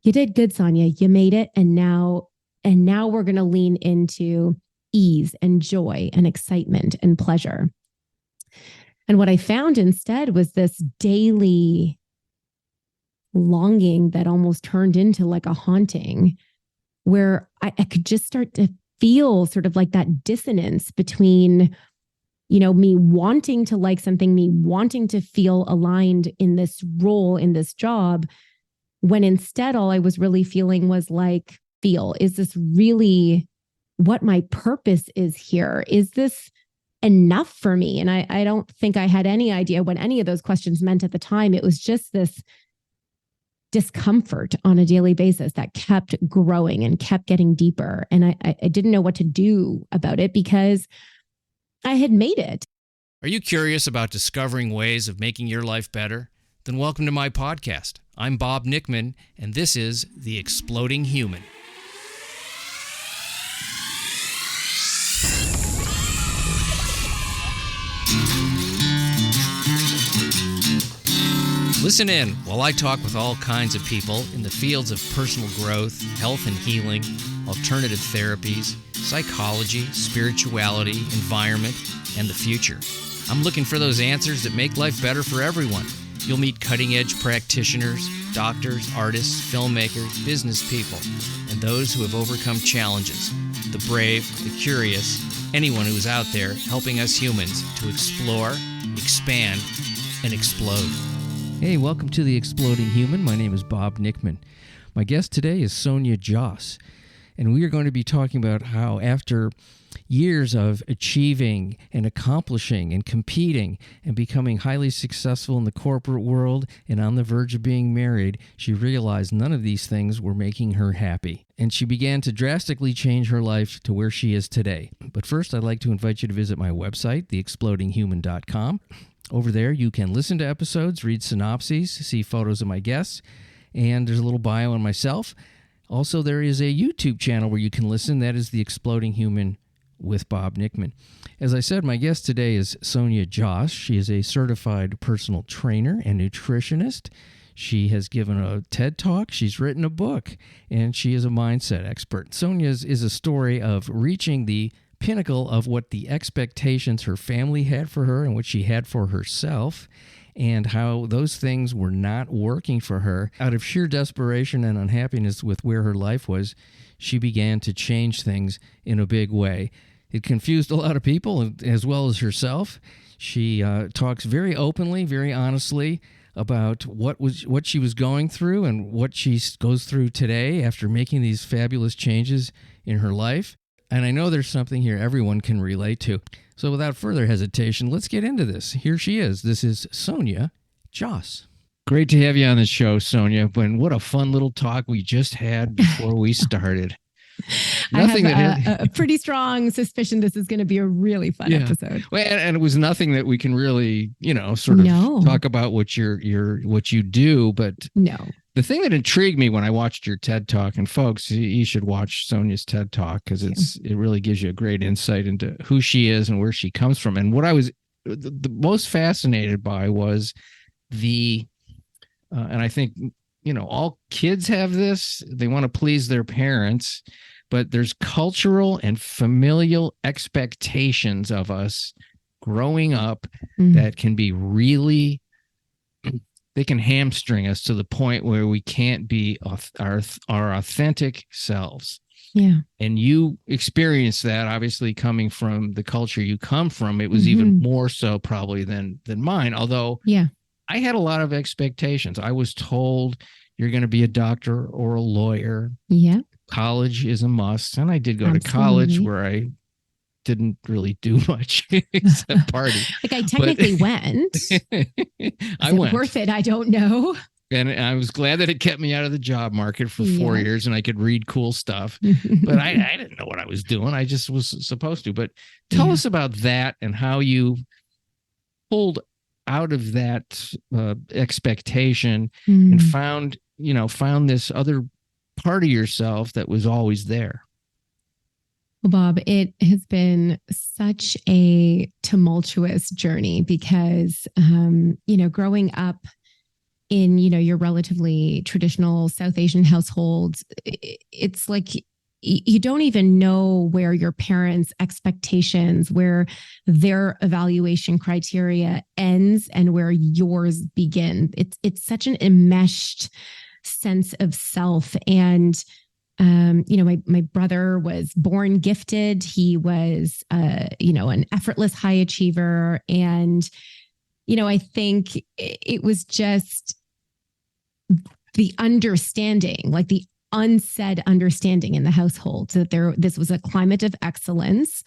You did good, Sonia. You made it. And now we're going to lean into ease and joy and excitement and pleasure. And what I found instead was this daily longing that almost turned into like a haunting, where I could just start to feel sort of like that dissonance between, me wanting to like something, me wanting to feel aligned in this role, in this job, when instead all I was really feeling was like, is this really what my purpose is here? Is this enough for me? And I don't think I had any idea what any of those questions meant at the time. It was just this discomfort on a daily basis that kept growing and kept getting deeper. And I didn't know what to do about it because I had made it. Are you curious about discovering ways of making your life better? Then welcome to my podcast. I'm Bob Nickman, and this is The Exploding Human. Listen in while I talk with all kinds of people in the fields of personal growth, health and healing, alternative therapies, psychology, spirituality, environment, and the future. I'm looking for those answers that make life better for everyone. You'll meet cutting-edge practitioners, doctors, artists, filmmakers, business people, and those who have overcome challenges. The brave, the curious, anyone who is out there helping us humans to explore, expand, and explode. Hey, welcome to The Exploding Human. My name is Bob Nickman. My guest today is Sonia Jhas, and we are going to be talking about how after years of achieving and accomplishing and competing and becoming highly successful in the corporate world and on the verge of being married, she realized none of these things were making her happy. And she began to drastically change her life to where she is today. But first, I'd like to invite you to visit my website, theexplodinghuman.com. Over there, you can listen to episodes, read synopses, see photos of my guests, and there's a little bio on myself. Also, there is a YouTube channel where you can listen. That is The Exploding Human with Bob Nickman. As I said, my guest today is Sonia Jhas. She is a certified personal trainer and nutritionist. She has given a TED Talk, she's written a book, and she is a mindset expert. Sonia's is a story of reaching the pinnacle of what the expectations her family had for her and what she had for herself, and how those things were not working for her. Out of sheer desperation and unhappiness with where her life was, she began to change things in a big way. It confused a lot of people as well as herself. She talks very openly, very honestly about what she was going through and what she goes through today after making these fabulous changes in her life. And I know there's something here everyone can relate to. So without further hesitation, let's get into this. Here she is. This is Sonia Jhas. Great to have you on the show, Sonia. And what a fun little talk we just had before we started. I have a pretty strong suspicion this is going to be a really fun episode. Well, and it was nothing that we can really, sort of talk about what you do. But no. The thing that intrigued me when I watched your TED Talk, and folks, you should watch Sonia's TED Talk because it really gives you a great insight into who she is and where she comes from. And what I was the most fascinated by was and I think, all kids have this, they want to please their parents, but there's cultural and familial expectations of us growing up that can be really, they can hamstring us to the point where we can't be our authentic selves. Yeah. And you experienced that, obviously, coming from the culture you come from. It was even more so probably than mine. Although I had a lot of expectations. I was told you're going to be a doctor or a lawyer. Yeah. College is a must. And I did go to college where I didn't really do much except party. Like I technically went. I went. Worth it? I don't know. And I was glad that it kept me out of the job market for 4 years and I could read cool stuff. But I didn't know what I was doing. I just was supposed to. But tell us about that and how you pulled out of that expectation and found this other part of yourself that was always there. Well, Bob, it has been such a tumultuous journey because, growing up in, your relatively traditional South Asian households, it's like you don't even know where your parents' expectations, where their evaluation criteria ends and where yours begin. It's such an enmeshed sense of self. And my brother was born gifted. He was an effortless high achiever. And I think it was just the understanding, like the unsaid understanding in the household, that this was a climate of excellence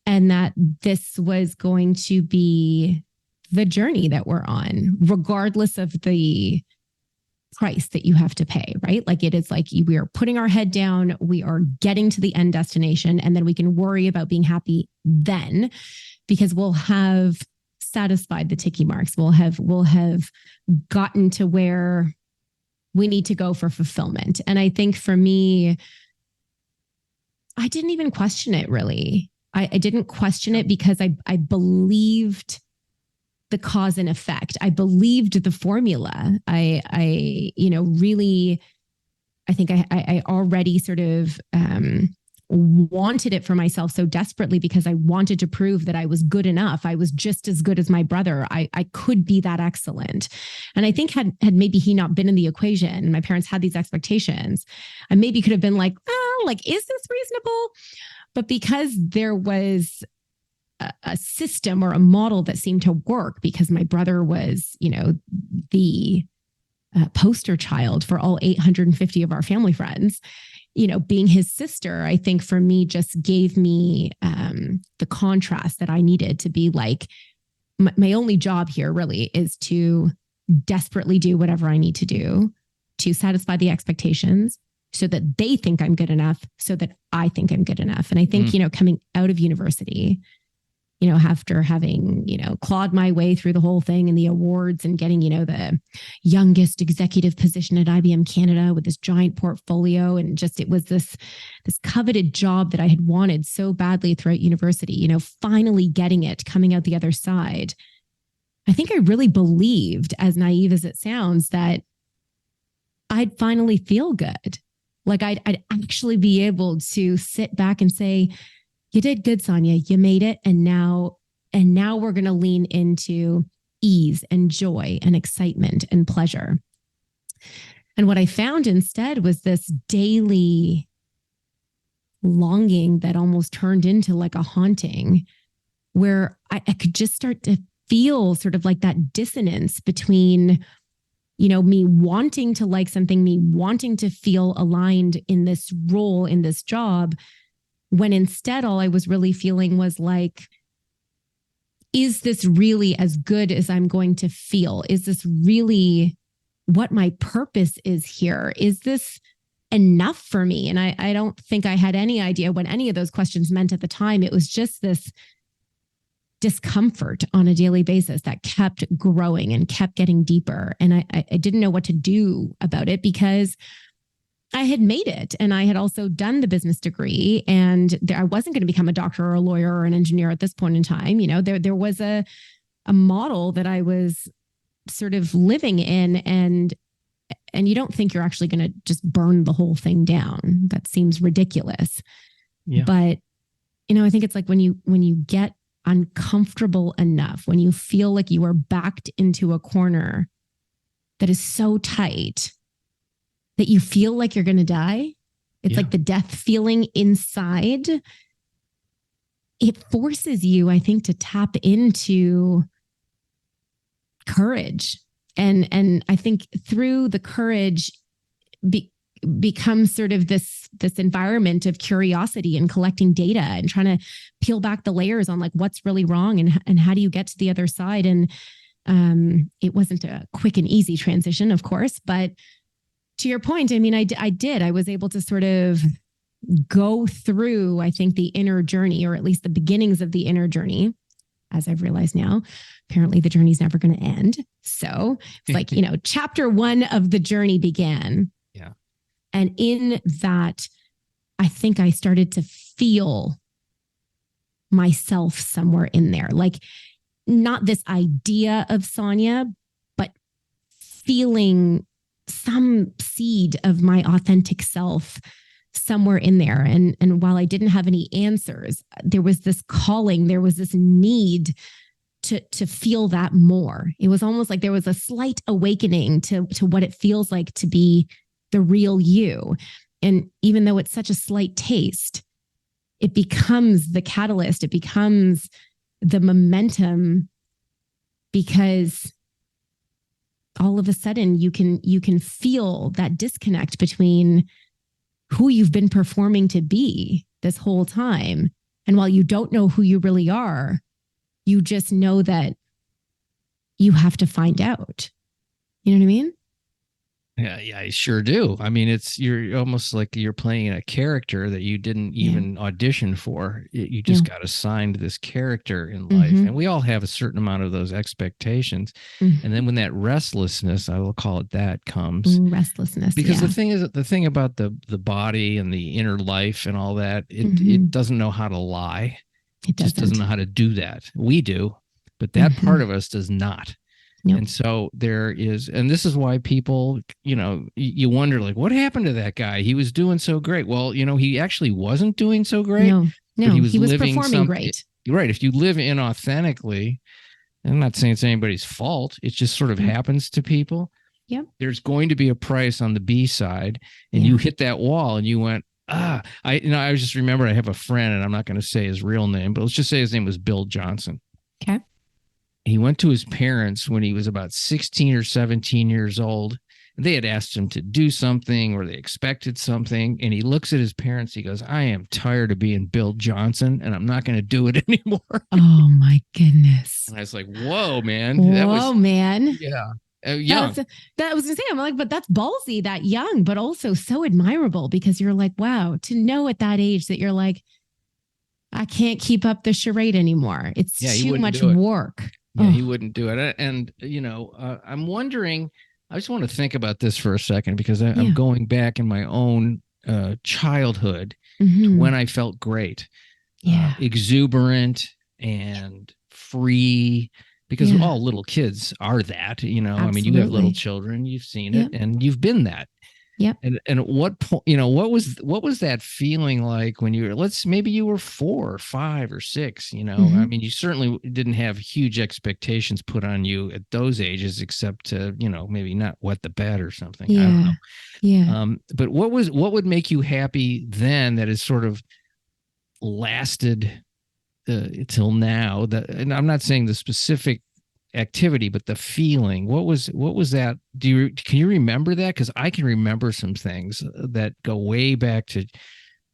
and that this was going to be the journey that we're on, regardless of the price that you have to pay, right? Like it is like we are putting our head down, we are getting to the end destination, and then we can worry about being happy then, because we'll have satisfied the ticky marks. We'll have gotten to where we need to go for fulfillment. And I think for me, I didn't even question it really. I didn't question it because I believed the cause and effect. I believed the formula. I think I already sort of wanted it for myself so desperately because I wanted to prove that I was good enough. I was just as good as my brother. I could be that excellent. And I think had maybe he not been in the equation and my parents had these expectations, I maybe could have been like, is this reasonable? But because there was a system or a model that seemed to work, because my brother was, the poster child for all 850 of our family friends, being his sister, I think for me just gave me the contrast that I needed to be like, my only job here really is to desperately do whatever I need to do to satisfy the expectations so that they think I'm good enough, so that I think I'm good enough. And I think, coming out of university, after having, clawed my way through the whole thing and the awards and getting, the youngest executive position at IBM Canada with this giant portfolio. And just, it was this coveted job that I had wanted so badly throughout university, finally getting it, coming out the other side. I think I really believed, as naive as it sounds, that I'd finally feel good. Like I'd actually be able to sit back and say, you did good, Sonia. You made it. And now we're going to lean into ease and joy and excitement and pleasure. And what I found instead was this daily longing that almost turned into like a haunting, where I could just start to feel sort of like that dissonance between, me wanting to like something, me wanting to feel aligned in this role, in this job, when instead all I was really feeling was like, is this really as good as I'm going to feel? Is this really what my purpose is here? Is this enough for me? And I don't think I had any idea what any of those questions meant at the time. It was just this discomfort on a daily basis that kept growing and kept getting deeper. And I didn't know what to do about it because I had made it and I had also done the business degree, and I wasn't going to become a doctor or a lawyer or an engineer at this point in time. There was a model that I was sort of living in, and you don't think you're actually going to just burn the whole thing down. That seems ridiculous. Yeah. But, I think it's like when you get uncomfortable enough, when you feel like you are backed into a corner that is so tight that you feel like you're going to die. It's like the death feeling inside. It forces you, I think, to tap into courage. And I think through the courage becomes sort of this environment of curiosity and collecting data and trying to peel back the layers on like what's really wrong and how do you get to the other side. And it wasn't a quick and easy transition, of course, but to your point, I mean, I did. I was able to sort of go through, I think, the inner journey, or at least the beginnings of the inner journey. As I've realized now, apparently the journey's never going to end. So it's like, chapter 1 of the journey began. Yeah. And in that, I think I started to feel myself somewhere in there. Like not this idea of Sonia, but feeling some seed of my authentic self somewhere in there. And while I didn't have any answers, there was this calling, there was this need to feel that more. It was almost like there was a slight awakening to what it feels like to be the real you. And even though it's such a slight taste, it becomes the catalyst, it becomes the momentum, because all of a sudden you can feel that disconnect between who you've been performing to be this whole time. And while you don't know who you really are, you just know that you have to find out. You know what I mean? Yeah, I sure do. I mean, you're almost like you're playing a character that you didn't even audition for. You just got assigned this character in life. And we all have a certain amount of those expectations. And then when that restlessness, I will call it that, comes. Restlessness. Because the thing about the body and the inner life and all that, it doesn't know how to lie. It just doesn't know how to do that. We do, but that part of us does not. Yep. And so there is, and this is why people, you wonder, like, what happened to that guy? He was doing so great. Well, he actually wasn't doing so great. No, but he was performing great. Right. If you live inauthentically, I'm not saying it's anybody's fault. It just sort of happens to people. Yep. There's going to be a price on the B side, and you hit that wall and you went, I just remember I have a friend, and I'm not going to say his real name, but let's just say his name was Bill Johnson. Okay. He went to his parents when he was about 16 or 17 years old. They had asked him to do something, or they expected something. And he looks at his parents. He goes, I am tired of being Bill Johnson, and I'm not going to do it anymore. Oh, my goodness. And I was like, whoa, man. Man. Yeah. Young. That was insane. I'm like, but that's ballsy, that young, but also so admirable, because you're like, wow, to know at that age that you're like, I can't keep up the charade anymore. It's too much work. Yeah, he wouldn't do it. And, I'm wondering, I just want to think about this for a second, because I'm going back in my own childhood to when I felt great, exuberant and free, because all little kids are that, Absolutely. I mean, you have little children, you've seen it, and you've been that. Yep. And at what point, what was that feeling like when you were, maybe you were 4 or 5 or 6, I mean, you certainly didn't have huge expectations put on you at those ages, except to, maybe not wet the bed or something. I don't know. Yeah. But what would make you happy then that has sort of lasted till now? And I'm not saying the specific activity, but the feeling, what was that? Can you remember that? Because I can remember some things that go way back to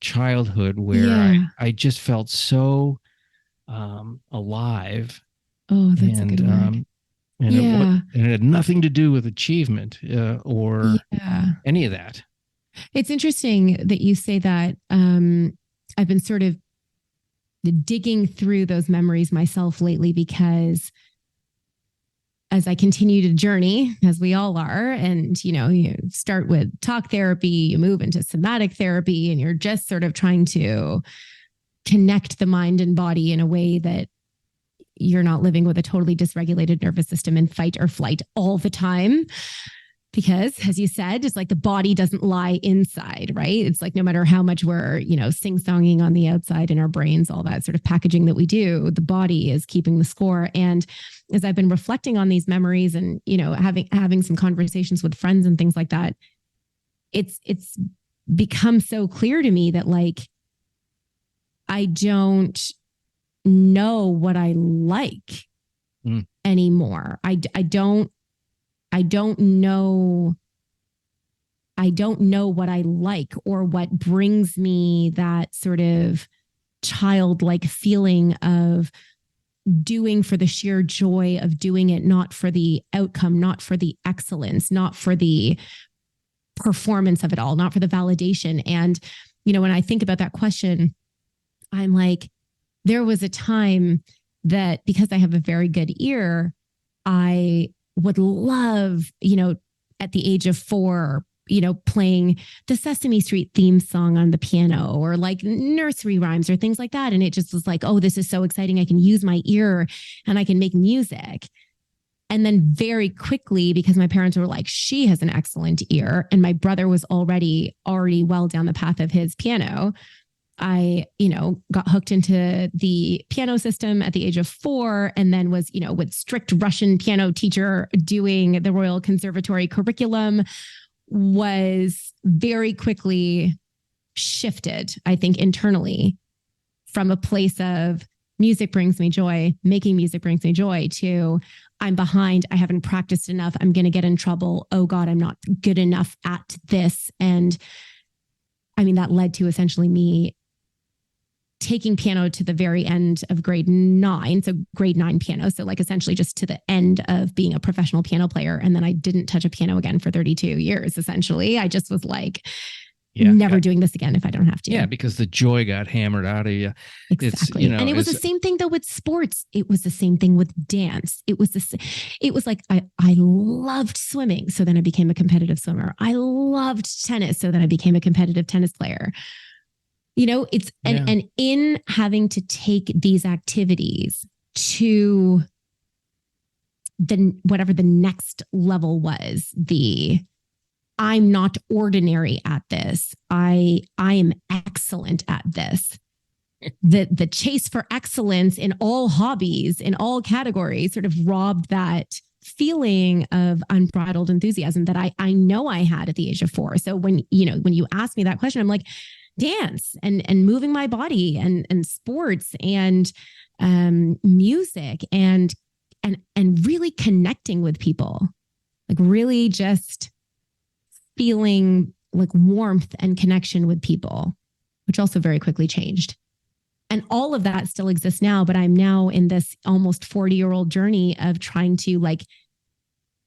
childhood where I just felt so alive. Oh, that's a good word. And it had nothing to do with achievement or any of that. It's interesting that you say that. I've been sort of digging through those memories myself lately, because as I continue to journey, as we all are, and, you start with talk therapy, you move into somatic therapy, and you're just sort of trying to connect the mind and body in a way that you're not living with a totally dysregulated nervous system in fight or flight all the time. Because, as you said, it's like the body doesn't lie inside, right? It's like no matter how much we're, sing-songing on the outside in our brains, all that sort of packaging that we do, the body is keeping the score. And as I've been reflecting on these memories and, having some conversations with friends and things like that, it's become so clear to me that, like, I don't know what I like anymore. I don't know what I like, or what brings me that sort of childlike feeling of doing for the sheer joy of doing it, not for the outcome, not for the excellence, not for the performance of it all, not for the validation. And, when I think about that question, I'm like, there was a time that, because I have a very good ear, I would love, at the age of 4, playing the Sesame Street theme song on the piano, or like nursery rhymes or things like that. And it just was like, oh, this is so exciting. I can use my ear and I can make music. And then very quickly, because my parents were like, she has an excellent ear, and my brother was already well down the path of his piano, I, got hooked into the piano system at the age of 4, and then was, with strict Russian piano teacher doing the Royal Conservatory curriculum, was very quickly shifted, I think, internally from a place of music brings me joy, making music brings me joy, to I'm behind, I haven't practiced enough, I'm going to get in trouble. Oh God, I'm not good enough at this. And I mean, that led to essentially me taking piano to the very end of grade 9. So grade 9 piano. So like essentially just to the end of being a professional piano player. And then I didn't touch a piano again for 32 years, essentially. I just was like, never doing this again if I don't have to. Yeah, because the joy got hammered out of you. Exactly. And it was the same thing though with sports. It was the same thing with dance. It was like I loved swimming. So then I became a competitive swimmer. I loved tennis. So then I became a competitive tennis player. And in having to take these activities to whatever the next level was, I'm not ordinary at this. I am excellent at this. The chase for excellence in all hobbies, in all categories, sort of robbed that feeling of unbridled enthusiasm that I know I had at the age of 4. So when you ask me that question, I'm like, dance and moving my body and sports and music and really connecting with people, like really just feeling like warmth and connection with people, which also very quickly changed. And all of that still exists now, but I'm now in this almost 40-year-old journey of trying to like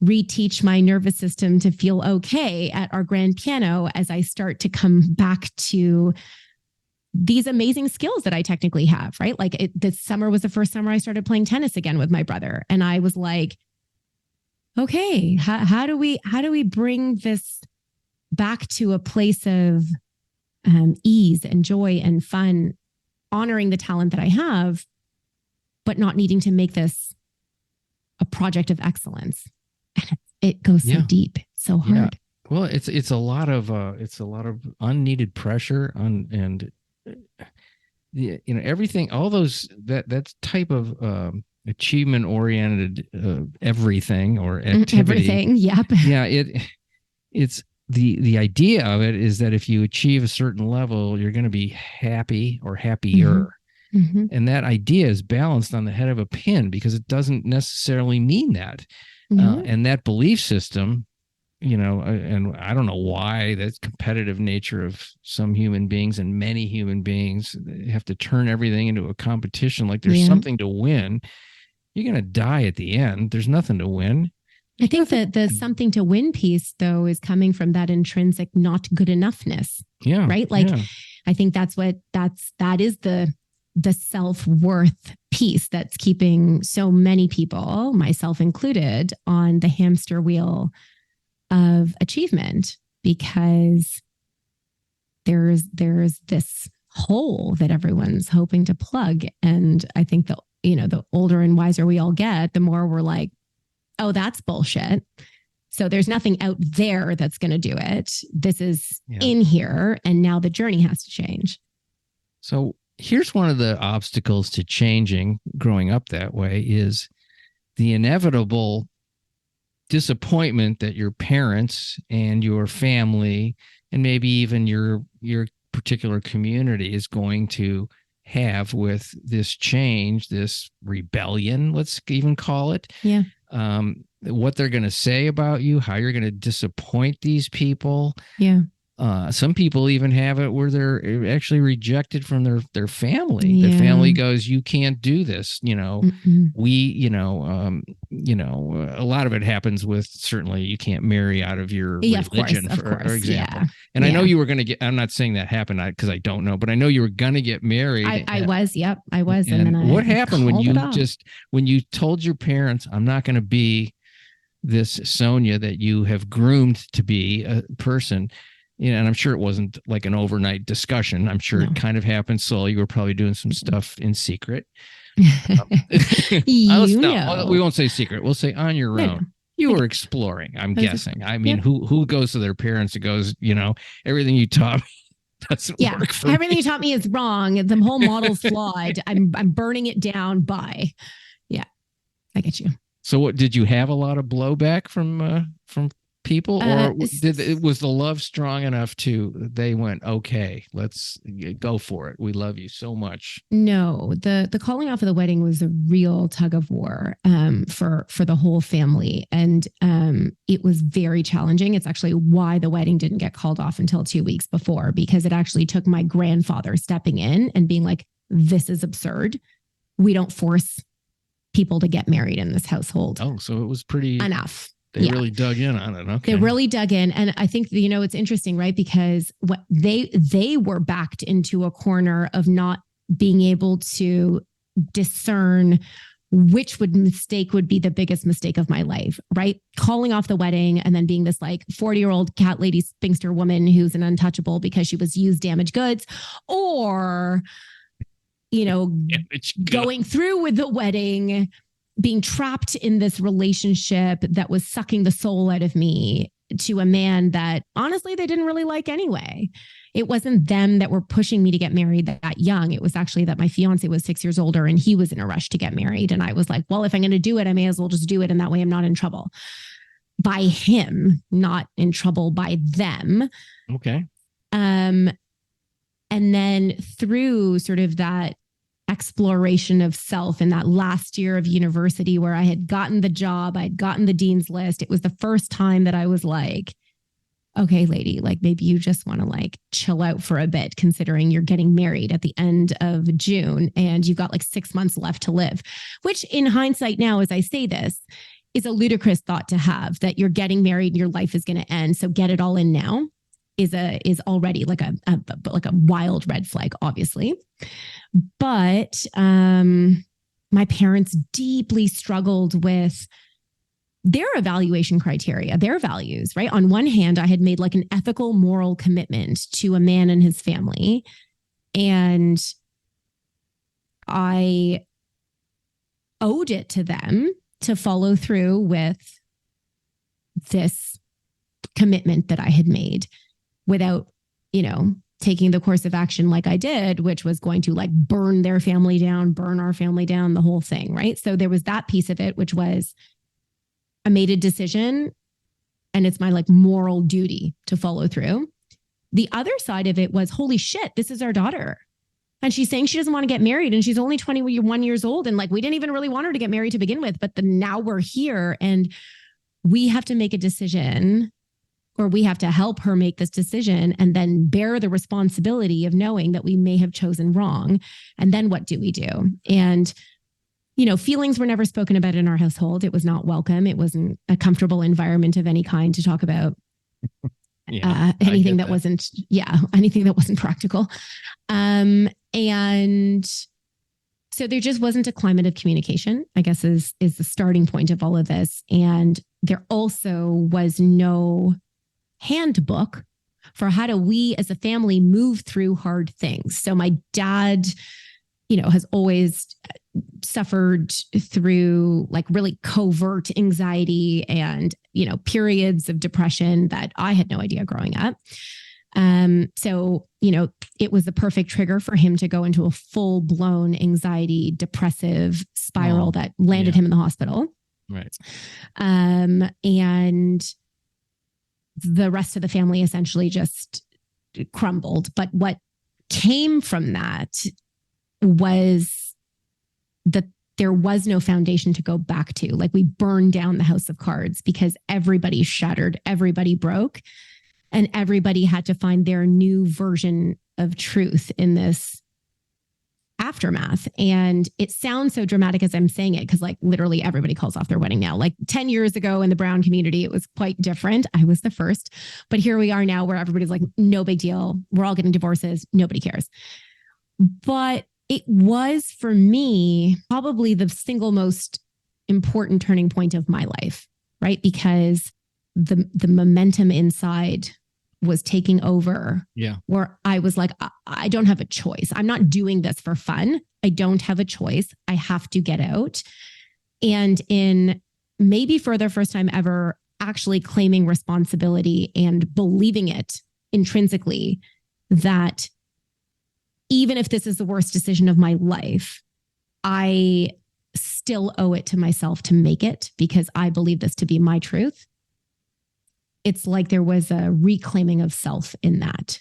reteach my nervous system to feel okay at our grand piano as I start to come back to these amazing skills that I technically have, right? Like this summer was the first summer I started playing tennis again with my brother. And I was like, okay, how do we bring this back to a place of ease and joy and fun, honoring the talent that I have, but not needing to make this a project of excellence. And it goes so deep, so hard. Yeah. Well, it's a lot of unneeded pressure and everything, all those that type of achievement oriented everything or activity. Everything. Yep. Yeah. It's the idea of it is that if you achieve a certain level, you're going to be happy or happier. Mm-hmm. And that idea is balanced on the head of a pin because it doesn't necessarily mean that. Mm-hmm. And that belief system, and I don't know why that competitive nature of some human beings and many human beings have to turn everything into a competition. Like there's something to win. You're going to die at the end. There's nothing to win. I think that the something to win piece, though, is coming from that intrinsic not good enoughness. Yeah. Right. Like, I think that is the self-worth piece that's keeping so many people, myself included, on the hamster wheel of achievement, because there's this hole that everyone's hoping to plug. And I think the older and wiser we all get, the more we're like, oh, that's bullshit. So there's nothing out there that's going to do it. This is in here. And now the journey has to change. So here's one of the obstacles to changing growing up that way is the inevitable disappointment that your parents and your family and maybe even your particular community is going to have with this change, this rebellion, let's even call it. Yeah. What they're going to say about you, how you're going to disappoint these people. Yeah. Some people even have it where they're actually rejected from their family. Yeah. The family goes, you can't do this. A lot of it happens with, certainly you can't marry out of your religion, for example. Yeah. And I know you were going to get, I'm not saying that happened because I don't know, but I know you were going to get married. I was. Yep. I was. And then what happened when you told your parents, I'm not going to be this Sonia that you have groomed to be a person? And I'm sure it wasn't like an overnight discussion. I'm sure it kind of happened slowly. You were probably doing some stuff in secret. We won't say secret. We'll say on your own. No. You were exploring, I'm guessing. I mean, who goes to their parents and goes, everything you taught me doesn't work for everything me. You taught me is wrong. The whole model's flawed. I'm burning it down. Bye. Yeah, I get you. So what, did you have a lot of blowback from people, or was the love strong enough they went, okay, let's go for it, we love you so much? No, the calling off of the wedding was a real tug of war for the whole family, and it was very challenging. It's actually why the wedding didn't get called off until 2 weeks before, because it actually took my grandfather stepping in and being like, this is absurd. We don't force people to get married in this household. Oh, so it was pretty enough. They really dug in on it. Okay. They really dug in. And I think, it's interesting, right? Because what they were backed into a corner of not being able to discern which mistake would be the biggest mistake of my life, right? Calling off the wedding and then being this like 40-year-old cat lady spinster woman who's an untouchable because she was used damaged goods, or, going through with the wedding, being trapped in this relationship that was sucking the soul out of me, to a man that honestly they didn't really like anyway. It wasn't them that were pushing me to get married that young. It was actually that my fiance was 6 years older and he was in a rush to get married. And I was like, well, if I'm going to do it, I may as well just do it. And that way I'm not in trouble by him, not in trouble by them. Okay. And then through sort of that exploration of self in that last year of university where I had gotten the job, I'd gotten the dean's list. It was the first time that I was like, okay, lady, like maybe you just want to like chill out for a bit, considering you're getting married at the end of June and you've got like 6 months left to live, which in hindsight now, as I say this, is a ludicrous thought to have, that you're getting married and your life is going to end. So get it all in now is already like a wild red flag, obviously. But my parents deeply struggled with their evaluation criteria, their values, right? On one hand, I had made like an ethical, moral commitment to a man and his family. And I owed it to them to follow through with this commitment that I had made without, taking the course of action like I did, which was going to like burn their family down, burn our family down, the whole thing, right? So there was that piece of it, which was I made a decision and it's my like moral duty to follow through. The other side of it was, holy shit, this is our daughter. And she's saying she doesn't want to get married and she's only 21 years old. And like, we didn't even really want her to get married to begin with, but now we're here and we have to make a decision, or we have to help her make this decision and then bear the responsibility of knowing that we may have chosen wrong. And then what do we do? And, feelings were never spoken about in our household. It was not welcome. It wasn't a comfortable environment of any kind to talk about anything that wasn't practical. And so there just wasn't a climate of communication, I guess is the starting point of all of this. And there also was no handbook for how do we as a family move through hard things. So my dad, has always suffered through like really covert anxiety and, periods of depression that I had no idea growing up. So, it was the perfect trigger for him to go into a full blown anxiety, depressive spiral that landed him in the hospital. Right. And the rest of the family essentially just crumbled. But what came from that was that there was no foundation to go back to. Like we burned down the house of cards because everybody shattered, everybody broke, and everybody had to find their new version of truth in this aftermath. And it sounds so dramatic as I'm saying it, because like literally everybody calls off their wedding now. Like 10 years ago in the Brown community, it was quite different. I was the first, but here we are now where everybody's like, no big deal. We're all getting divorces. Nobody cares. But it was for me probably the single most important turning point of my life, right? Because the momentum inside was taking over. Yeah. Where I was like, I don't have a choice. I'm not doing this for fun. I don't have a choice. I have to get out. And in maybe for the first time ever, actually claiming responsibility and believing it intrinsically that even if this is the worst decision of my life, I still owe it to myself to make it because I believe this to be my truth. It's like there was a reclaiming of self in that.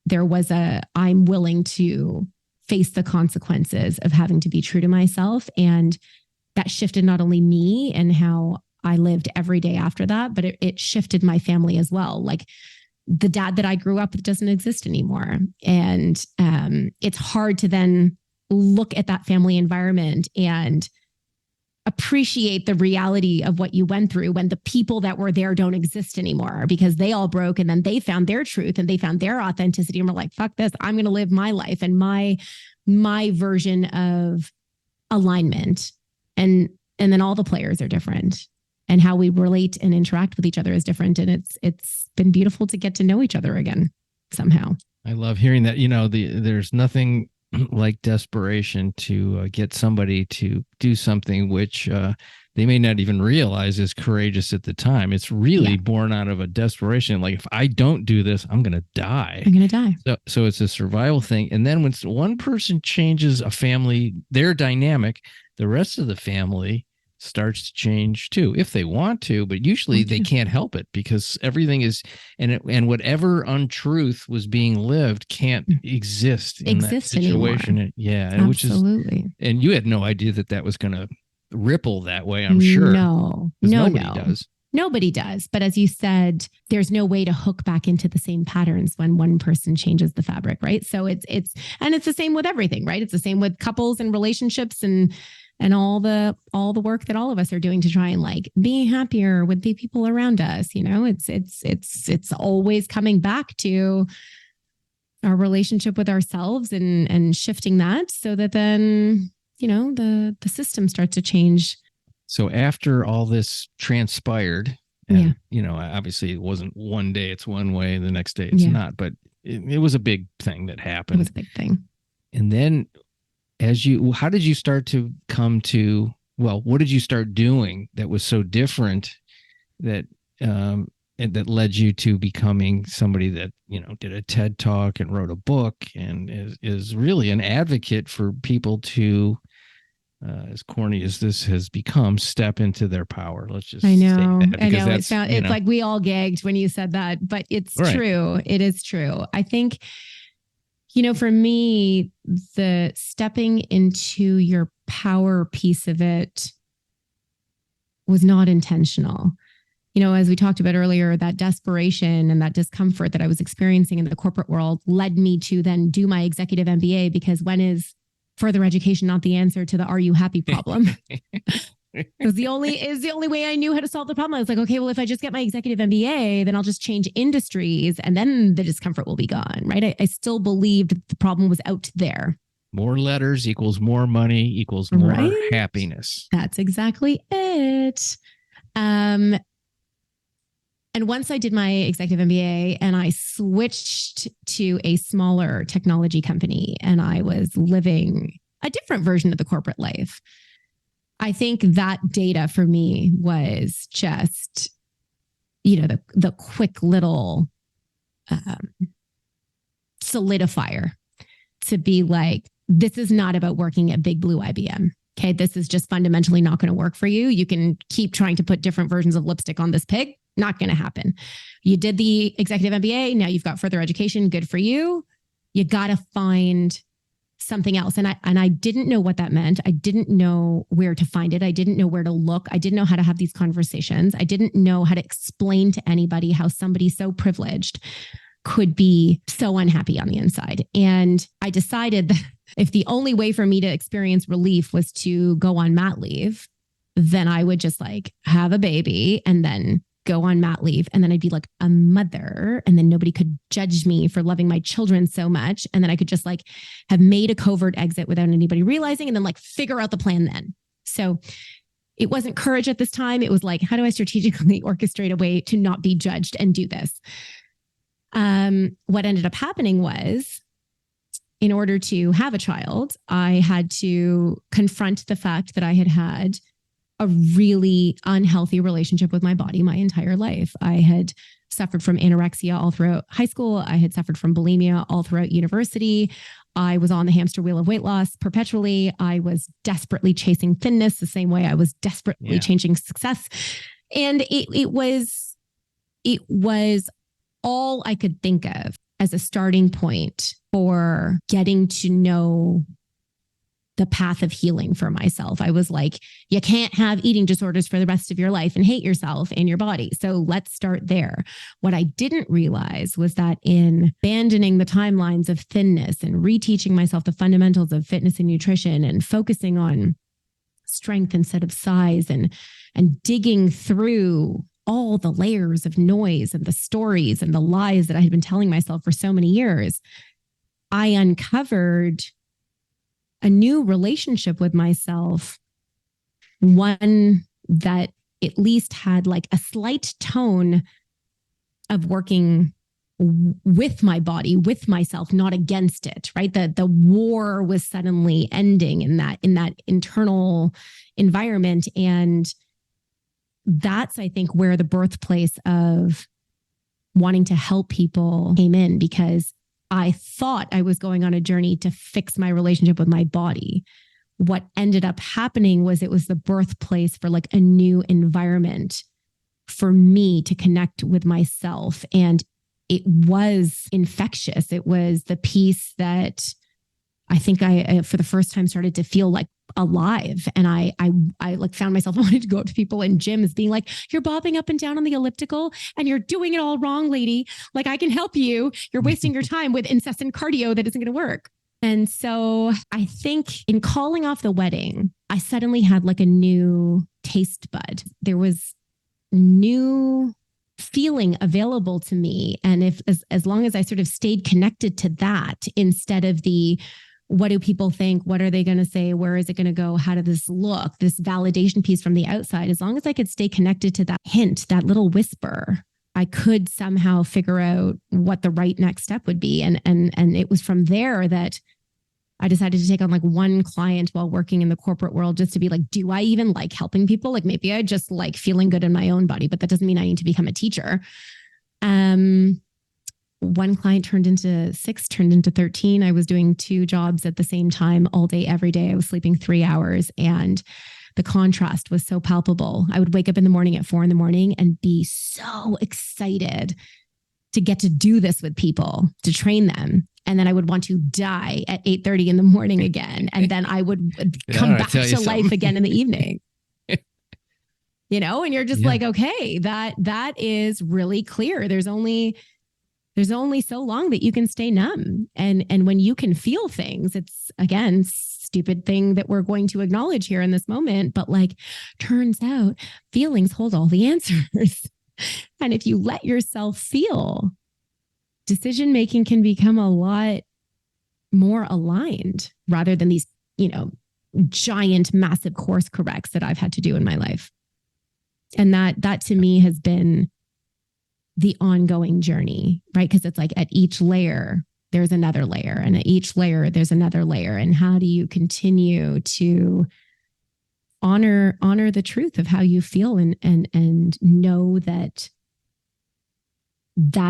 There was I'm willing to face the consequences of having to be true to myself. And that shifted not only me and how I lived every day after that, but it shifted my family as well. Like the dad that I grew up with doesn't exist anymore. And it's hard to then look at that family environment and appreciate the reality of what you went through when the people that were there don't exist anymore because they all broke and then they found their truth and they found their authenticity and were like, fuck this, I'm going to live my life and my version of alignment. And then all the players are different and how we relate and interact with each other is different. And it's been beautiful to get to know each other again somehow. I love hearing that. There's nothing like desperation to get somebody to do something which they may not even realize is courageous at the time. It's really born out of a desperation. Like, if I don't do this, I'm going to die. I'm going to die. So it's a survival thing. And then when one person changes a family, their dynamic, the rest of the family starts to change too, if they want to, but usually they can't help it because everything is, and whatever untruth was being lived can't exist in that situation. Anymore. Yeah. Absolutely. And you had no idea that was going to ripple that way, I'm sure. No. Nobody does. Nobody does. But as you said, there's no way to hook back into the same patterns when one person changes the fabric, right? So it's the same with everything, right? It's the same with couples and relationships and all the work that all of us are doing to try and like be happier with the people around us. It's always coming back to our relationship with ourselves and shifting that so that then, the system starts to change. So after all this transpired, and, obviously it wasn't one day it's one way, the next day it's not, but it was a big thing that happened. It was a big thing. And then how did you start to come to, what did you start doing that was so different that led you to becoming somebody that, did a TED talk and wrote a book and is really an advocate for people to, as corny as this has become, step into their power. Let's just I know. It's like we all gagged when you said that, but it's true. It is true. I think, for me, the stepping into your power piece of it was not intentional. As we talked about earlier, that desperation and that discomfort that I was experiencing in the corporate world led me to then do my executive MBA, because when is further education not the answer to the "are you happy" problem? It was the only way I knew how to solve the problem. I was like, okay, well, if I just get my executive MBA, then I'll just change industries and then the discomfort will be gone, right? I still believed the problem was out there. More letters equals more money equals more happiness. That's exactly it. And once I did my executive MBA and I switched to a smaller technology company and I was living a different version of the corporate life, I think that data for me was just, the quick little solidifier to be like, this is not about working at Big Blue IBM. Okay, this is just fundamentally not going to work for you. You can keep trying to put different versions of lipstick on this pig. Not going to happen. You did the executive MBA. Now you've got further education. Good for you. You got to find something else. And I didn't know what that meant. I didn't know where to find it. I didn't know where to look. I didn't know how to have these conversations. I didn't know how to explain to anybody how somebody so privileged could be so unhappy on the inside. And I decided that if the only way for me to experience relief was to go on mat leave, then I would just like have a baby and then go on mat leave. And then I'd be like a mother, and then nobody could judge me for loving my children so much. And then I could just like have made a covert exit without anybody realizing, and then like figure out the plan then. So it wasn't courage at this time. It was like, how do I strategically orchestrate a way to not be judged and do this? What ended up happening was, in order to have a child, I had to confront the fact that I had had a really unhealthy relationship with my body my entire life. I had suffered from anorexia all throughout high school. I had suffered from bulimia all throughout university. I was on the hamster wheel of weight loss perpetually. I was desperately chasing thinness the same way I was desperately chasing success. And it was all I could think of as a starting point for getting to know the path of healing for myself. I was like, you can't have eating disorders for the rest of your life and hate yourself and your body. So let's start there. What I didn't realize was that in abandoning the timelines of thinness and reteaching myself the fundamentals of fitness and nutrition and focusing on strength instead of size and digging through all the layers of noise and the stories and the lies that I had been telling myself for so many years, I uncovered a new relationship with myself, one that at least had like a slight tone of working with my body, with myself, not against it, right? The war was suddenly ending in that internal environment. And that's, I think, where the birthplace of wanting to help people came in, because I thought I was going on a journey to fix my relationship with my body. What ended up happening was it was the birthplace for like a new environment for me to connect with myself. And it was infectious. It was the piece that I think I for the first time started to feel like alive. And I like found myself wanting to go up to people in gyms being like, you're bobbing up and down on the elliptical and you're doing it all wrong, lady. Like, I can help you. You're wasting your time with incessant cardio that isn't going to work. And so I think in calling off the wedding, I suddenly had like a new taste bud. There was new feeling available to me. And if as long as I sort of stayed connected to that instead of the what do people think? What are they going to say? Where is it going to go? How did this look? This validation piece from the outside, as long as I could stay connected to that hint, that little whisper, I could somehow figure out what the right next step would be. And it was from there that I decided to take on like one client while working in the corporate world, just to be like, do I even like helping people? Like, maybe I just like feeling good in my own body, but that doesn't mean I need to become a teacher. One client turned into 6, turned into 13. I was doing 2 jobs at the same time all day, every day. I was sleeping 3 hours, and the contrast was so palpable. I would wake up in the morning at 4 a.m. and be so excited to get to do this with people, to train them. And then I would want to die at 8:30 in the morning again. And then I would come back to life again in the evening. You know, and you're just like, okay, that is really clear. There's only so long that you can stay numb. And when you can feel things, it's, again, stupid thing that we're going to acknowledge here in this moment. But like, turns out feelings hold all the answers. And if you let yourself feel, decision-making can become a lot more aligned rather than these, giant, massive course corrects that I've had to do in my life. And that to me has been the ongoing journey, right? Because it's like at each layer, there's another layer, and at each layer, there's another layer. And how do you continue to honor the truth of how you feel and know that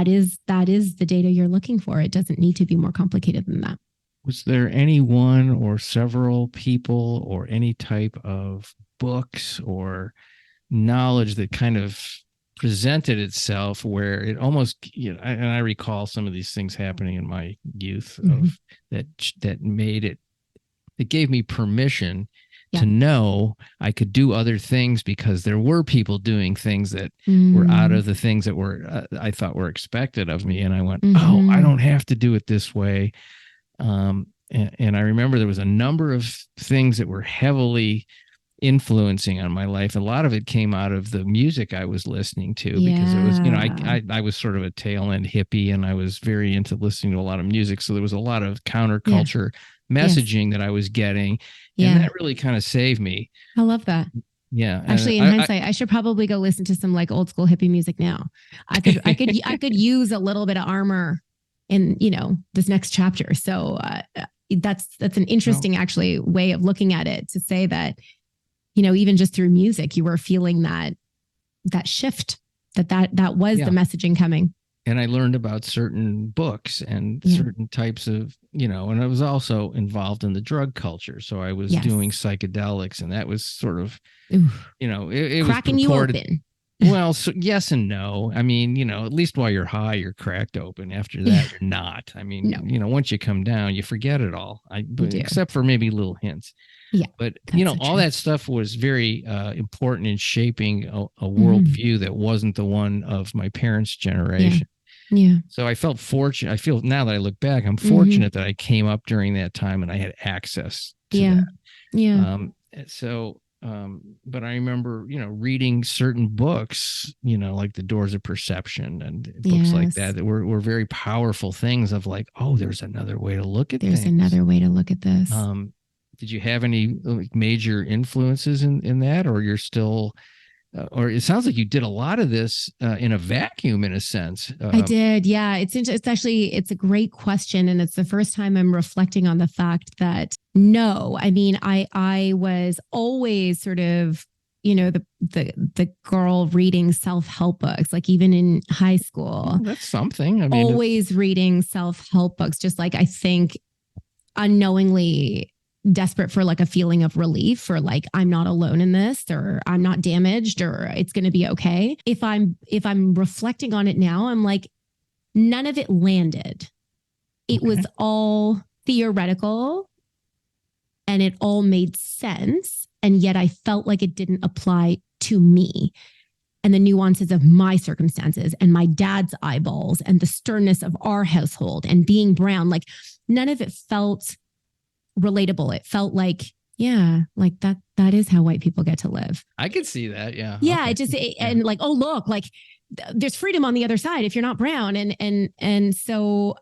is the data you're looking for? It doesn't need to be more complicated than that. Was there any one or several people or any type of books or knowledge that kind of presented itself where it almost, and I recall some of these things happening in my youth of that made it, it gave me permission to know I could do other things because there were people doing things that were out of the things that were, I thought were expected of me. And I went, oh, I don't have to do it this way. And I remember there was a number of things that were heavily influencing on my life. A lot of it came out of the music I was listening to because it was, I was sort of a tail end hippie, and I was very into listening to a lot of music. So there was a lot of counterculture messaging that I was getting. And that really kind of saved me. I love that. Yeah. Actually, in hindsight, I should probably go listen to some like old school hippie music now. I could use a little bit of armor in, this next chapter. So that's an interesting actually way of looking at it, to say that, even just through music, you were feeling that shift, that was the messaging coming. And I learned about certain books and certain types of, and I was also involved in the drug culture. So I was doing psychedelics, and that was sort of, it cracking was you open. Well, so yes and no. I mean, at least while you're high, you're cracked open. After that, you're not. I mean, once you come down, you forget it all. Except for maybe little hints. Yeah. But, all that stuff was very important in shaping a worldview that wasn't the one of my parents' generation. Yeah. So I felt fortunate. I feel now that I look back, I'm fortunate that I came up during that time and I had access to that. Yeah. But I remember, reading certain books, like The Doors of Perception and books like that were very powerful things of like, oh, there's another way to look at things. There's another way to look at this. Did you have any major influences in that, or you're still, or it sounds like you did a lot of this in a vacuum, in a sense? I did. Yeah. It's a great question. And it's the first time I'm reflecting on the fact that no, I mean, I was always sort of, the girl reading self-help books, like even in high school. Well, that's something. I mean, always reading self-help books, just like I think unknowingly desperate for like a feeling of relief, or like I'm not alone in this, or I'm not damaged, or it's going to be okay. If I'm reflecting on it now, I'm like, none of it landed. It was all theoretical and it all made sense. And yet I felt like it didn't apply to me and the nuances of my circumstances and my dad's eyeballs and the sternness of our household and being brown. Like none of it felt relatable. It felt like, like that is how white people get to live. I could see that. Yeah. Yeah. And like, oh, look, like there's freedom on the other side if you're not brown. And so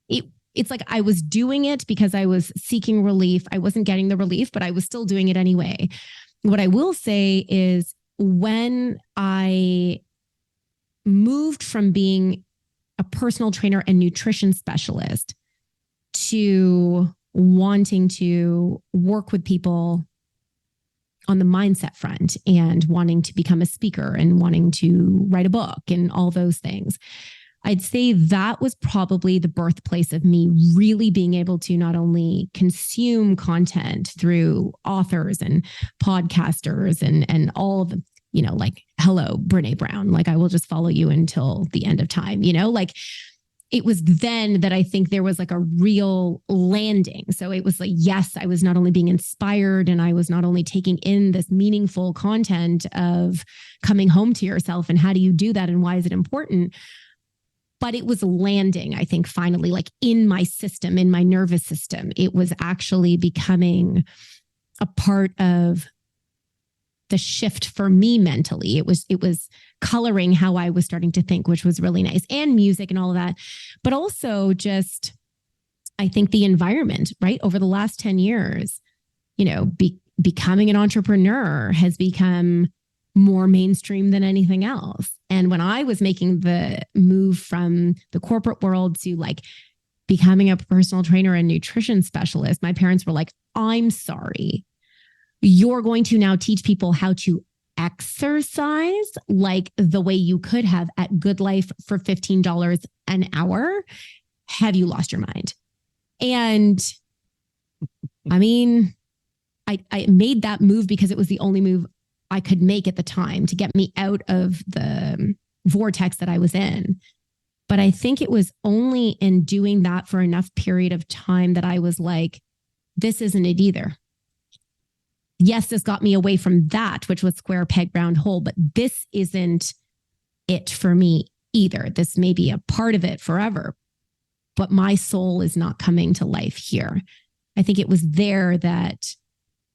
it's like I was doing it because I was seeking relief. I wasn't getting the relief, but I was still doing it anyway. What I will say is when I moved from being a personal trainer and nutrition specialist to wanting to work with people on the mindset front and wanting to become a speaker and wanting to write a book and all those things, I'd say that was probably the birthplace of me really being able to not only consume content through authors and podcasters and all of the, like, hello, Brene Brown, like I will just follow you until the end of time, like it was then that I think there was like a real landing. So it was like, yes, I was not only being inspired and I was not only taking in this meaningful content of coming home to yourself and how do you do that and why is it important? But it was landing, I think, finally, like in my system, in my nervous system. It was actually becoming a part of the shift for me mentally. It was coloring how I was starting to think, which was really nice, and music and all of that. But also just, I think the environment, right? Over the last 10 years, becoming an entrepreneur has become more mainstream than anything else. And when I was making the move from the corporate world to like becoming a personal trainer and nutrition specialist, my parents were like, I'm sorry, you're going to now teach people how to exercise like the way you could have at Good Life for $15 an hour. Have you lost your mind? And I mean, I made that move because it was the only move I could make at the time to get me out of the vortex that I was in. But I think it was only in doing that for enough period of time that I was like, this isn't it either. Yes, this got me away from that, which was square peg round hole, but this isn't it for me either. This may be a part of it forever, but my soul is not coming to life here. I think it was there that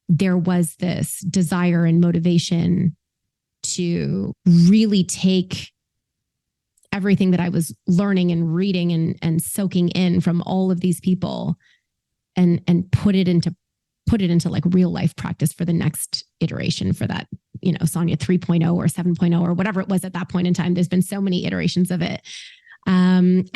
there was this desire and motivation to really take everything that I was learning and reading and soaking in from all of these people and put it into put it into like real life practice for the next iteration for that, Sonia 3.0 or 7.0 or whatever it was at that point in time. There's been so many iterations of it. And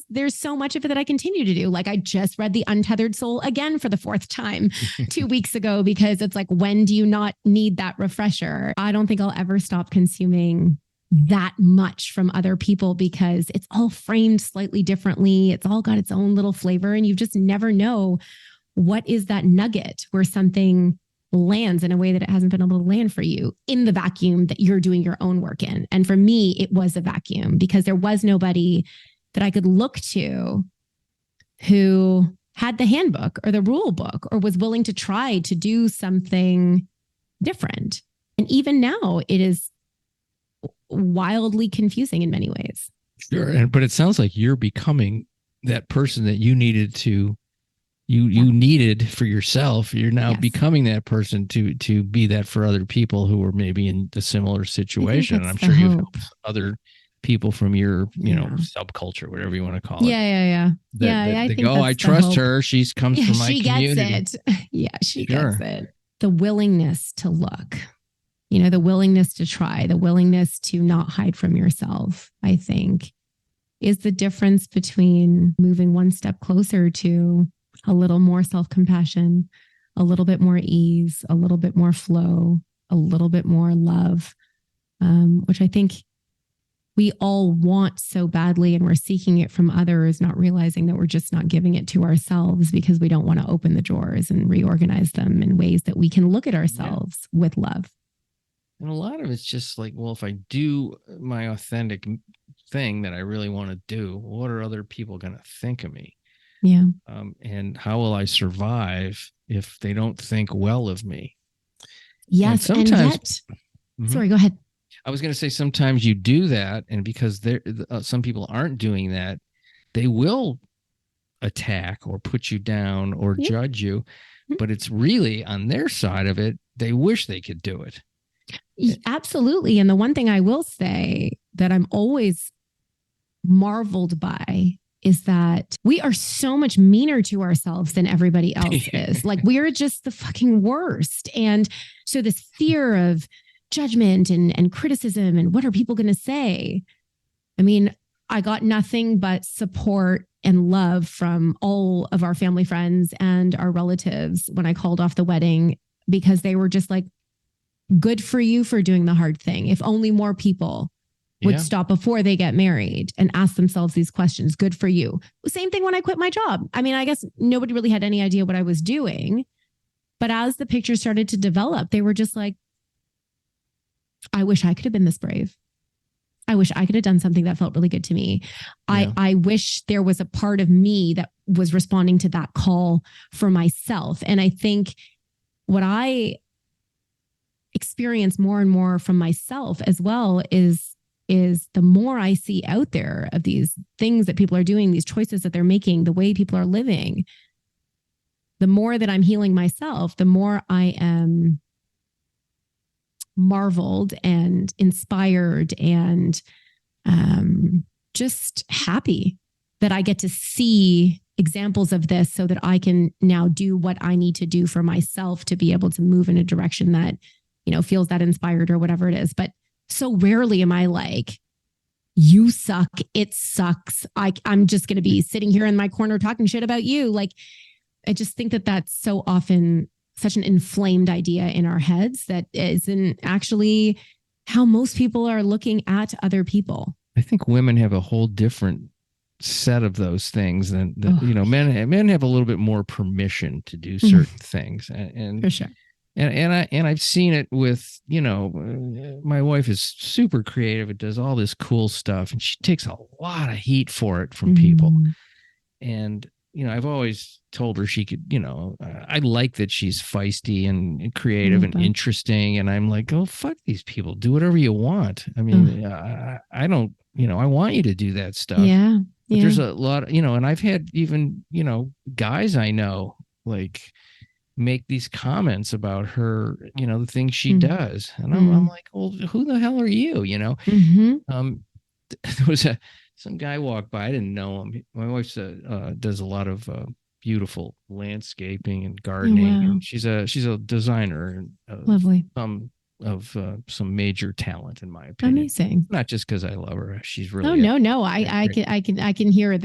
there's so much of it that I continue to do. Like I just read The Untethered Soul again for the fourth time 2 weeks ago, because it's like, when do you not need that refresher? I don't think I'll ever stop consuming that much from other people, because it's all framed slightly differently. It's all got its own little flavor, and you just never know what is that nugget where something lands in a way that it hasn't been able to land for you in the vacuum that you're doing your own work in. And for me, it was a vacuum, because there was nobody that I could look to who had the handbook or the rule book or was willing to try to do something different. And even now it is wildly confusing in many ways. Sure. But it sounds like you're becoming that person that you needed to you needed for yourself. You're now becoming that person to be that for other people who are maybe in a similar situation. And I'm sure you've helped other people from your, subculture, whatever you want to call it. Yeah. I think I trust her. She comes from my community. She gets it. Yeah, she gets it. The willingness to look, the willingness to try, the willingness to not hide from yourself, I think, is the difference between moving one step closer to a little more self-compassion, a little bit more ease, a little bit more flow, a little bit more love, which I think we all want so badly, and we're seeking it from others, not realizing that we're just not giving it to ourselves because we don't want to open the drawers and reorganize them in ways that we can look at ourselves with love. And a lot of it's just like, well, if I do my authentic thing that I really want to do, what are other people going to think of me? Yeah. And how will I survive if they don't think well of me? Yes. And yet, sorry, go ahead. I was going to say, sometimes you do that, and because some people aren't doing that, they will attack or put you down or judge you, but it's really on their side of it. They wish they could do it. Absolutely. And the one thing I will say that I'm always marveled by is that we are so much meaner to ourselves than everybody else is. Like, we're just the fucking worst. And so this fear of judgment and criticism and what are people going to say? I mean, I got nothing but support and love from all of our family friends and our relatives when I called off the wedding, because they were just like, good for you for doing the hard thing. If only more people would stop before they get married and ask themselves these questions. Good for you. Same thing when I quit my job. I mean, I guess nobody really had any idea what I was doing, but as the picture started to develop, they were just like, I wish I could have been this brave. I wish I could have done something that felt really good to me. I wish there was a part of me that was responding to that call for myself. And I think what I experience more and more from myself as well is the more I see out there of these things that people are doing, these choices that they're making, the way people are living, the more that I'm healing myself, the more I am marveled and inspired and just happy that I get to see examples of this so that I can now do what I need to do for myself to be able to move in a direction that, feels that inspired or whatever it is. But so rarely am I like, you suck. It sucks. I'm just going to be sitting here in my corner talking shit about you. Like, I just think that that's so often such an inflamed idea in our heads that isn't actually how most people are looking at other people. I think women have a whole different set of those things than men have a little bit more permission to do certain things. And for sure. And I've seen it with, my wife is super creative. It does all this cool stuff, and she takes a lot of heat for it from people. And, I've always told her she could, I like that she's feisty and creative and interesting. And I'm like, oh, fuck these people. Do whatever you want. I mean, I don't, I want you to do that stuff. Yeah. But there's a lot, and I've had even, guys I know, like, make these comments about her, the things she does. And I'm like, well, who the hell are you? There was some guy walked by. I didn't know him. My wife does a lot of beautiful landscaping and Oh, gardening. wow. And she's a designer Lovely. some major talent, in my opinion. Amazing. Not just because I love her. She's Oh, really no. I can hear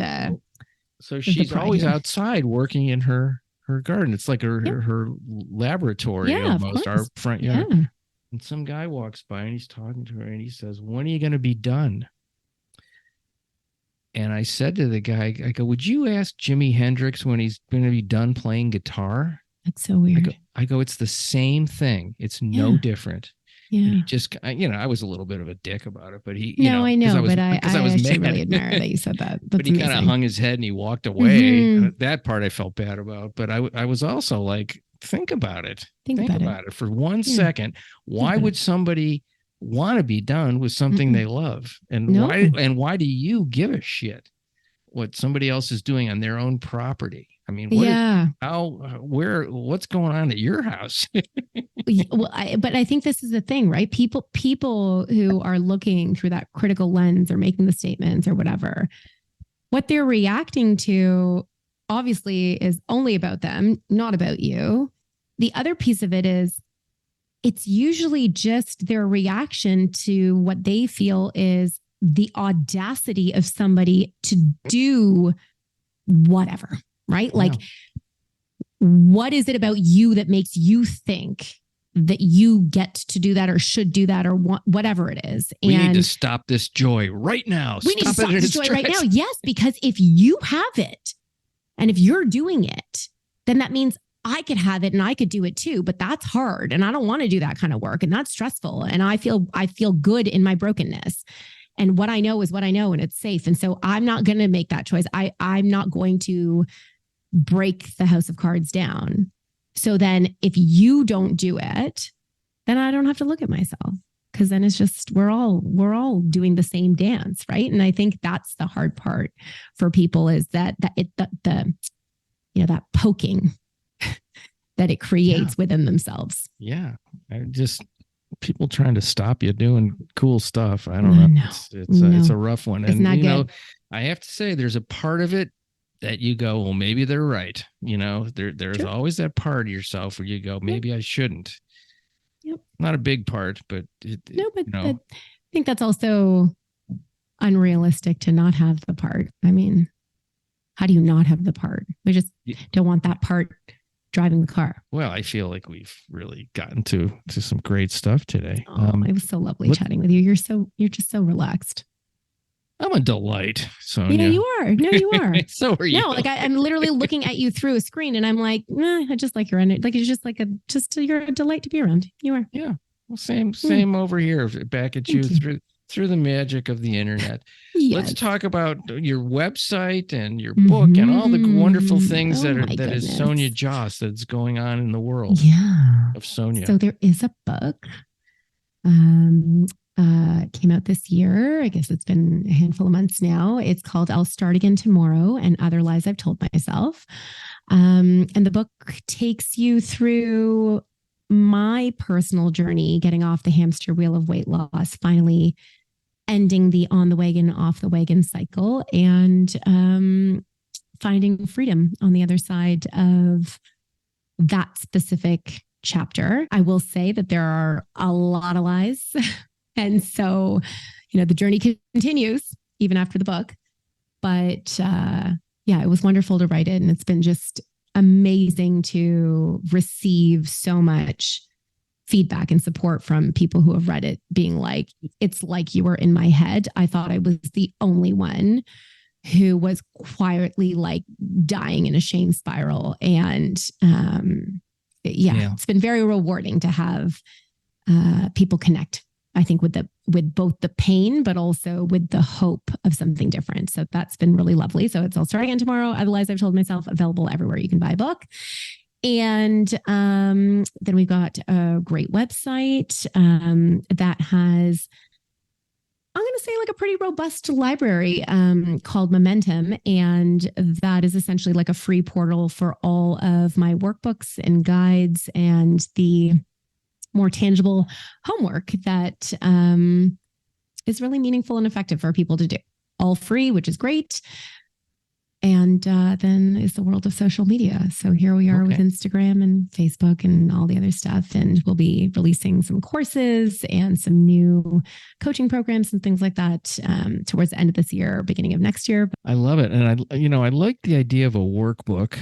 so she's pride always here. outside working in her garden. It's like her laboratory, Yeah, of almost, our course. front Yeah. yard. And some guy walks by and he's talking to her and he says, "When are you going to be done?" And I said to the guy, I go, "Would you ask Jimi Hendrix when he's going to be done playing guitar?" That's so weird. I go, "It's the same thing. It's no different." Yeah. And he just, I was a little bit of a dick about it, but he, I know, but I was actually mad. really admire that you said that. That's but he kind of hung his head and he walked away. Mm-hmm. That part I felt bad about, but I was also like, think about it. Think about it for 1 second. Why would somebody want to be done with something they love? And why do you give a shit what somebody else is doing on their own property? I mean, what's going on at your house? Well, but I think this is the thing, right? People who are looking through that critical lens or making the statements or whatever, what they're reacting to obviously is only about them, not about you. The other piece of it is it's usually just their reaction to what they feel is the audacity of somebody to do whatever, right? Like, what is it about you that makes you think that you get to do that or should do that or whatever it is? We need to stop this joy right now. We need to stop this joy right now. Yes, because if you have it and if you're doing it, then that means I could have it and I could do it too, but that's hard. And I don't want to do that kind of work. And that's stressful. And I feel good in my brokenness. And what I know is what I know, and it's safe. And so I'm not going to make that choice. I'm not going to break the house of cards down. So then if you don't do it, then I don't have to look at myself, because then it's just, we're all doing the same dance. Right. And I think that's the hard part for people, is that poking that it creates within themselves. Yeah. People trying to stop you doing cool stuff. I don't know. It's a rough one. And, good. I have to say, there's a part of it that you go, well, maybe they're right. There's always that part of yourself where you go, maybe I shouldn't. Yep. Not a big part, but I think that's also unrealistic to not have the part. I mean, how do you not have the part? We just don't want that part driving the car. Well, I feel like we've really gotten to some great stuff today. It was so lovely chatting with you. You're just so relaxed. I'm a delight, Sonia. Yeah, you are. No, you are. So are you. No, like I'm literally looking at you through a screen, and I'm like, I just like your energy. Like it's just you're a delight to be around. You are. Yeah. Well, same over here. Back at you through the magic of the internet. Yes. Let's talk about your website and your book and all the wonderful things that is Sonia Jhas that's going on in the world. Yeah. Of Sonia. So there is a book. Came out this year. I guess it's been a handful of months now. It's called I'll Start Again Tomorrow and Other Lies I've Told Myself. And the book takes you through my personal journey, getting off the hamster wheel of weight loss, finally ending the on the wagon, off the wagon cycle, and finding freedom on the other side of that specific chapter. I will say that there are a lot of lies. And so, the journey continues even after the book. But it was wonderful to write it. And it's been just amazing to receive so much feedback and support from people who have read it, being like, it's like you were in my head. I thought I was the only one who was quietly like dying in a shame spiral. And it's been very rewarding to have people connect, I think, with both the pain, but also with the hope of something different. So that's been really lovely. So it's I'll Start Again Tomorrow. Otherwise, I've Told Myself, available everywhere you can buy a book. And then we've got a great website that has, I'm going to say, like a pretty robust library called Momentum. And that is essentially like a free portal for all of my workbooks and guides and the more tangible homework that is really meaningful and effective for people to do. All free, which is great. And And then is the world of social media. So here we are with Instagram and Facebook and all the other stuff. And we'll be releasing some courses and some new coaching programs and things like that towards the end of this year, beginning of next year. I love it. And I like the idea of a workbook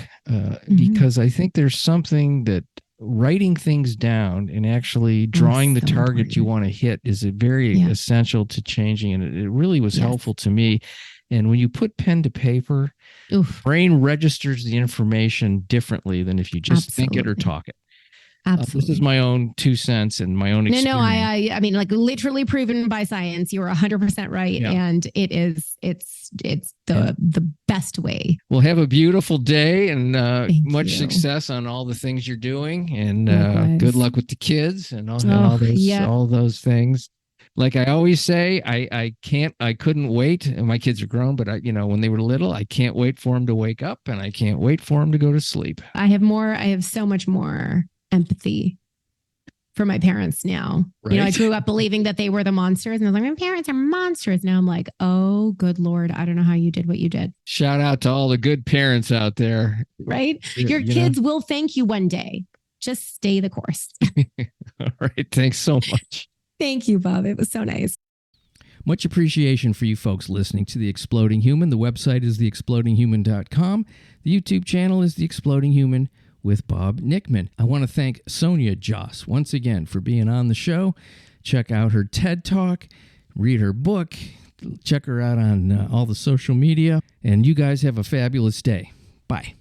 because I think there's something that writing things down and actually drawing the target you want to hit is a very essential to changing. And it really was helpful to me. And when you put pen to paper, brain registers the information differently than if you just think it or talk it. Absolutely. This is my own 2 cents and my own experience. No, I mean, like literally proven by science. You are 100% right. Yeah. And it's the best way. Well, have a beautiful day and much success on all the things you're doing. And good luck with the kids and all those things. Like I always say, I couldn't wait. And my kids are grown, but when they were little, I can't wait for them to wake up and I can't wait for them to go to sleep. I have so much more empathy for my parents now. Right. I grew up believing that they were the monsters and I was like, my parents are monsters. Now I'm like, oh, good Lord. I don't know how you did what you did. Shout out to all the good parents out there. Right. Your kids will thank you one day. Just stay the course. All right. Thanks so much. Thank you, Bob. It was so nice. Much appreciation for you folks listening to The Exploding Human. The website is theexplodinghuman.com. The YouTube channel is The Exploding Human with Bob Nickman. I want to thank Sonia Jhas once again for being on the show. Check out her TED Talk, read her book, check her out on all the social media, and you guys have a fabulous day. Bye.